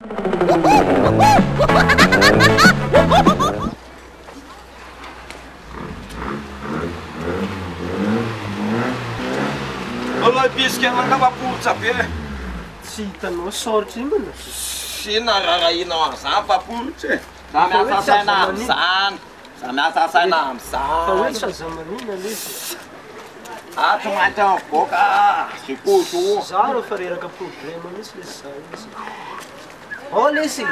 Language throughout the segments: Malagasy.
Olha bisque ela acaba por saber. Tsy hitanao soritra iny mana. Sina rarahinao amin'izany papolotry. Za miasa saina amin'izany. Za miasa saina amin'izany. Fa hoe tsy zamanina le izy. Ato mainty mivoaka sekoso. Za rô fa reraka problème misy le za izy. Oh lesy.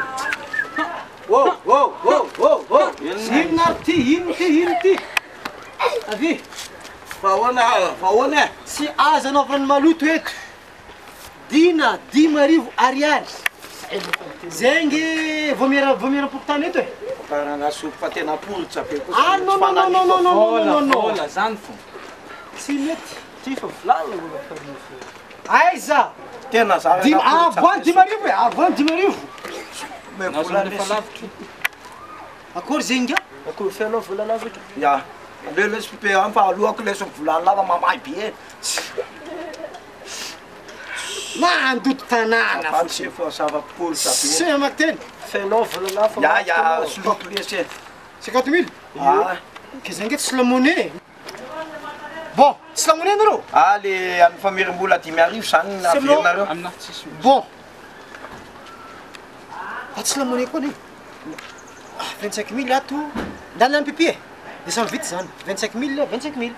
Oh oh oh oh oh. Inona ty? Avy. Fahoana Tsy azo anaovana maloto eto. Dina 10,000 ariary. Zengy voamiera-pokotany eto e. Karana sopa tena polotsa be kosa. Ah non. Hola zany fo. Tsy mety. Ty fa volagna olo fa rifo. Aiza. Tena zara. Avoany 10,000 e. Avoany 10,000. Me vola Fa lavitra. Akory zengy? Akory fianao vola lavitra? Ya. Le lesy pe am fa alohako lesy volana lava mamay be. Mandoto tanàna Fa tsy fa sava polotsa be. Sy amateny. Fianao vola lava. Ya, sloko lesy. 50,000. Ah, Que zengy tsy la monnaie. Bon, tsy la monnaie nareo. le amin'ny famirim-bola 10,000 zany naverinareo. Aminah tsisy. Bon. Tsy la monnaie koa ny. 25,000 ato. Ndana amin'ny pipi e. De samy vita zany. 25,000.